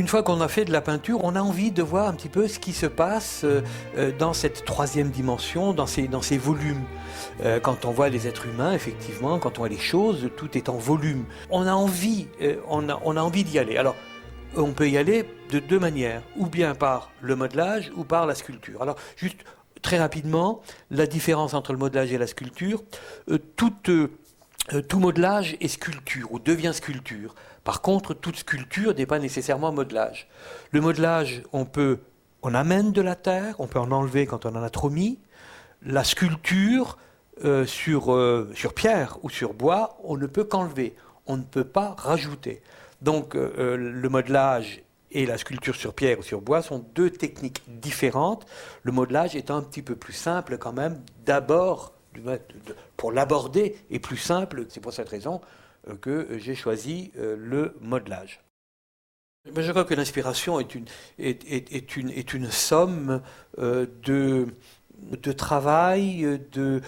Une fois qu'on a fait de la peinture, on a envie de voir un petit peu ce qui se passe dans cette troisième dimension, dans ces volumes. Quand on voit les êtres humains, effectivement, quand on voit les choses, tout est en volume. On a envie d'y aller. Alors, on peut y aller de deux manières, ou bien par le modelage ou par la sculpture. Alors, juste très rapidement, la différence entre le modelage et la sculpture, tout modelage est sculpture ou devient sculpture. Par contre, toute sculpture n'est pas nécessairement modelage. Le modelage, on amène de la terre, on peut en enlever quand on en a trop mis. La sculpture, sur pierre ou sur bois, on ne peut qu'enlever, on ne peut pas rajouter. Donc le modelage et la sculpture sur pierre ou sur bois sont deux techniques différentes. Le modelage étant un petit peu plus simple quand même, d'abord, pour l'aborder, est plus simple. C'est pour cette raison que j'ai choisi le modelage. Mais je crois que l'inspiration est une somme de travail, de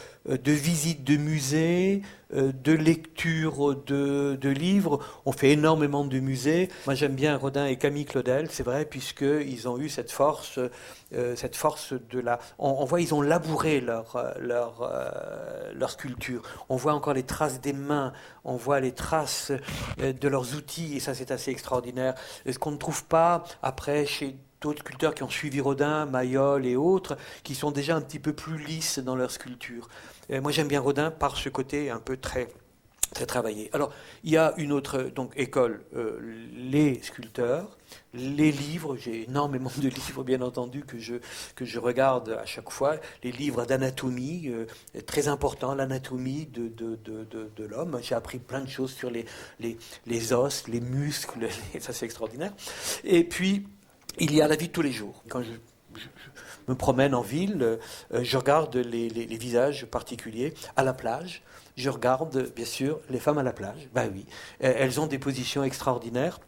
visites de musées, de lecture de livres. On fait énormément de musées. Moi j'aime bien Rodin et Camille Claudel, c'est vrai, puisqu'ils ont eu cette force de la... On voit, ils ont labouré leur sculpture. On voit encore les traces des mains, on voit les traces de leurs outils, et ça c'est assez extraordinaire. Ce qu'on ne trouve pas après chez d'autres sculpteurs qui ont suivi Rodin, Mayol et autres, qui sont déjà un petit peu plus lisses dans leur sculpture. Moi j'aime bien Rodin par ce côté un peu très travaillé. Alors, il y a une autre école, les sculpteurs, les livres. J'ai énormément de livres, bien entendu, que je regarde à chaque fois. Les livres d'anatomie, très importants, l'anatomie de l'homme. J'ai appris plein de choses sur les os, les muscles, ça c'est extraordinaire. Et puis, il y a la vie de tous les jours. Quand je me promène en ville, je regarde les visages particuliers à la plage. Je regarde, bien sûr, les femmes à la plage. Ben oui, elles ont des positions extraordinaires.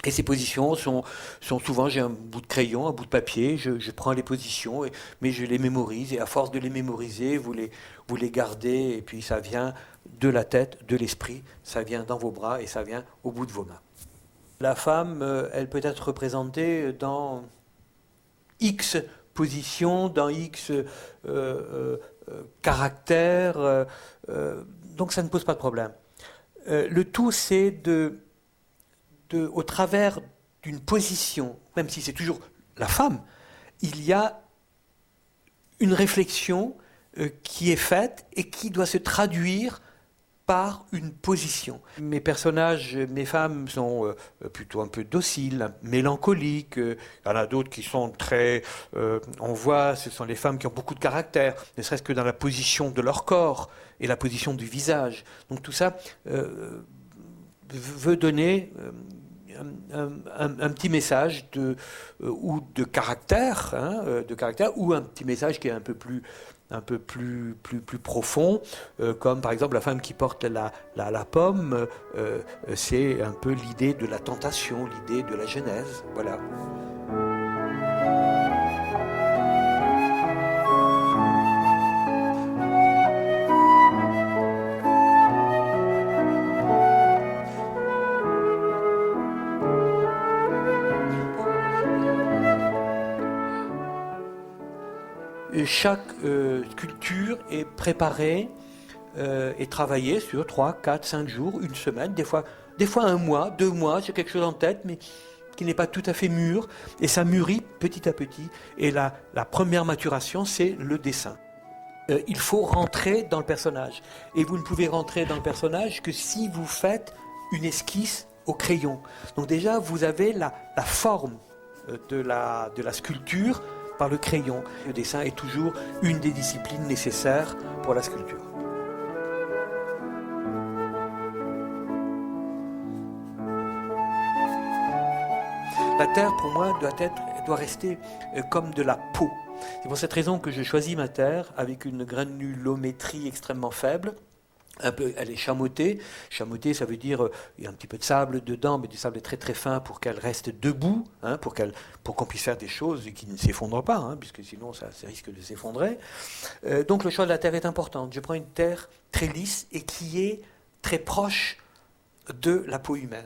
Et ces positions sont souvent, j'ai un bout de crayon, un bout de papier, je prends les positions, mais je les mémorise. Et à force de les mémoriser, vous les gardez, et puis ça vient de la tête, de l'esprit, ça vient dans vos bras et ça vient au bout de vos mains. La femme, elle peut être représentée dans X positions, dans X caractères, donc ça ne pose pas de problème. Le tout, c'est au travers d'une position, même si c'est toujours la femme, il y a une réflexion qui est faite et qui doit se traduire par une position. Mes personnages, mes femmes sont plutôt un peu dociles, mélancoliques. Il y en a d'autres qui sont très... on voit, ce sont les femmes qui ont beaucoup de caractère, ne serait-ce que dans la position de leur corps et la position du visage. Donc tout ça veut donner un petit message ou de caractère, ou un petit message qui est un peu plus profond, comme par exemple la femme qui porte la pomme, c'est un peu l'idée de la tentation, l'idée de la genèse, voilà. Chaque sculpture est préparée et travaillée sur 3, 4, 5 jours, une semaine, des fois 1 mois, 2 mois, j'ai quelque chose en tête, mais qui n'est pas tout à fait mûr, et ça mûrit petit à petit. Et la première maturation, c'est le dessin. Il faut rentrer dans le personnage. Et vous ne pouvez rentrer dans le personnage que si vous faites une esquisse au crayon. Donc déjà, vous avez la forme de la sculpture par le crayon. Le dessin est toujours une des disciplines nécessaires pour la sculpture. La terre, pour moi, doit rester comme de la peau. C'est pour cette raison que je choisis ma terre avec une granulométrie extrêmement faible. Elle est chamottée. Chamottée, ça veut dire il y a un petit peu de sable dedans, mais du sable très très fin pour qu'elle reste debout, pour qu'on puisse faire des choses qui ne s'effondrent pas, puisque sinon ça risque de s'effondrer. Donc le choix de la terre est important. Je prends une terre très lisse et qui est très proche de la peau humaine.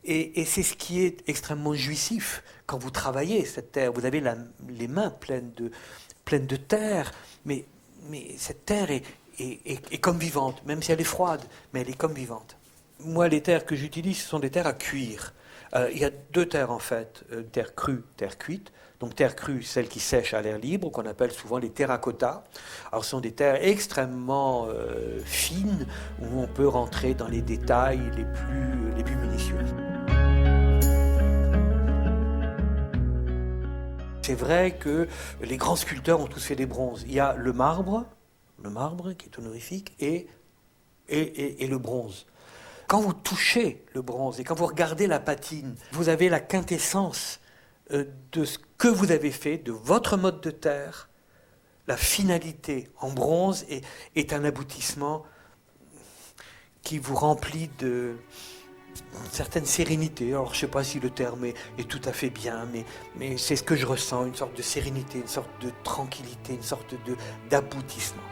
Et c'est ce qui est extrêmement jouissif quand vous travaillez cette terre. Vous avez les mains pleines de terre, mais cette terre est comme vivante, même si elle est froide, mais elle est comme vivante. Moi, les terres que j'utilise, ce sont des terres à cuire. Il y a deux terres en fait, terre crue, terre cuite. Donc terre crue, celle qui sèche à l'air libre, qu'on appelle souvent les terracotta. Alors ce sont des terres extrêmement fines, où on peut rentrer dans les détails les plus minutieux. C'est vrai que les grands sculpteurs ont tous fait des bronzes. Il y a le marbre qui est honorifique, et le bronze. Quand vous touchez le bronze et quand vous regardez la patine, vous avez la quintessence de ce que vous avez fait, de votre mode de terre. La finalité en bronze est un aboutissement qui vous remplit d'une certaine sérénité. Alors je ne sais pas si le terme est tout à fait bien, mais c'est ce que je ressens, une sorte de sérénité, une sorte de tranquillité, une sorte d'aboutissement.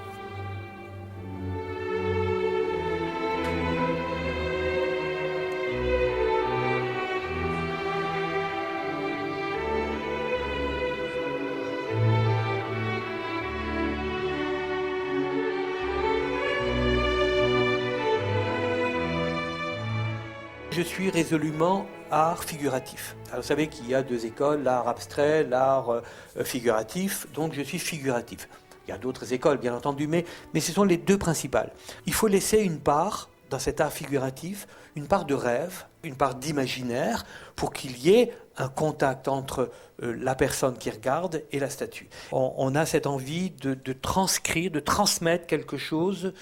Je suis résolument art figuratif. Alors, vous savez qu'il y a deux écoles, l'art abstrait, l'art figuratif, donc je suis figuratif. Il y a d'autres écoles, bien entendu, mais ce sont les deux principales. Il faut laisser une part, dans cet art figuratif, une part de rêve, une part d'imaginaire, pour qu'il y ait un contact entre la personne qui regarde et la statue. On a cette envie de transcrire, de transmettre quelque chose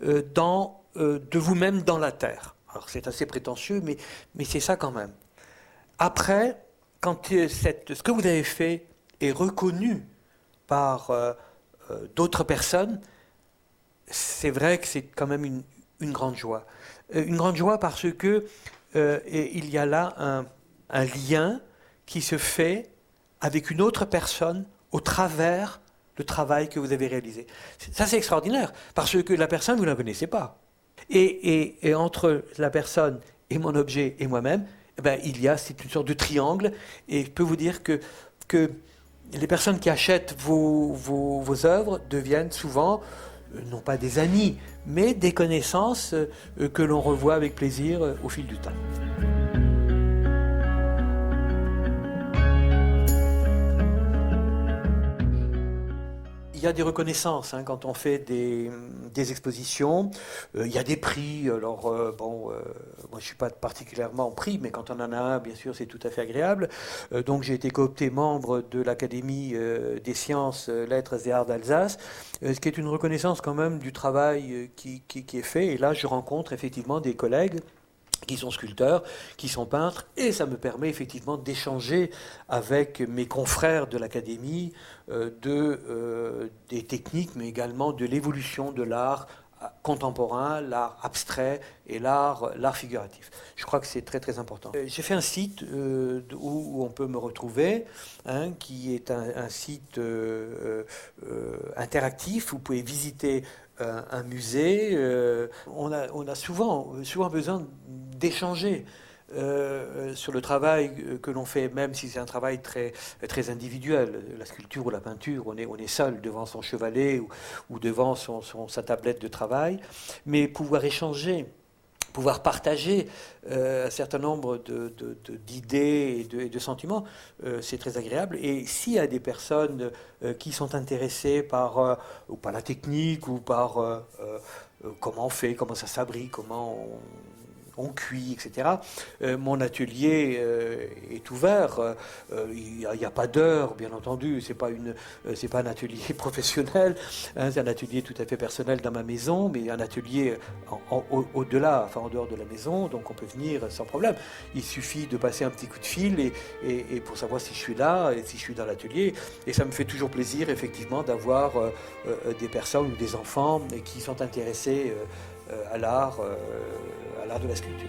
de vous-même dans la terre. Alors c'est assez prétentieux, mais c'est ça quand même. Après, quand ce que vous avez fait est reconnu par d'autres personnes, c'est vrai que c'est quand même une grande joie. Une grande joie parce que il y a là un lien qui se fait avec une autre personne au travers du travail que vous avez réalisé. Ça c'est extraordinaire, parce que la personne, vous ne la connaissez pas. Et entre la personne et mon objet et moi-même, c'est une sorte de triangle. Et je peux vous dire que les personnes qui achètent vos œuvres deviennent souvent, non pas des amis, mais des connaissances que l'on revoit avec plaisir au fil du temps. Il y a des reconnaissances quand on fait des expositions. Il y a des prix. Alors, moi je ne suis pas particulièrement en prix, mais quand on en a un, bien sûr, c'est tout à fait agréable. Donc, j'ai été coopté membre de l'Académie des sciences, lettres et arts d'Alsace, ce qui est une reconnaissance quand même du travail qui est fait. Et là, je rencontre effectivement des collègues qui sont sculpteurs, qui sont peintres, et ça me permet effectivement d'échanger avec mes confrères de l'Académie des techniques, mais également de l'évolution de l'art contemporain, l'art abstrait et l'art figuratif. Je crois que c'est très très important. J'ai fait un site où on peut me retrouver, qui est un site interactif où vous pouvez visiter un musée. On a souvent besoin d'échanger sur le travail que l'on fait, même si c'est un travail très, très individuel. La sculpture ou la peinture, on est seul devant son chevalet ou devant sa tablette de travail. Mais pouvoir échanger, pouvoir partager un certain nombre d'idées et de sentiments, c'est très agréable. Et s'il y a des personnes qui sont intéressées par la technique ou par comment on fait, comment ça s'abrite, comment on cuit, etc. Mon atelier est ouvert. Il n'y a pas d'heure, bien entendu. C'est pas un atelier professionnel. C'est un atelier tout à fait personnel dans ma maison, mais un atelier au-delà, enfin en dehors de la maison. Donc on peut venir sans problème. Il suffit de passer un petit coup de fil et pour savoir si je suis là et si je suis dans l'atelier. Et ça me fait toujours plaisir, effectivement, d'avoir des personnes ou des enfants qui sont intéressés à l'art de la sculpture.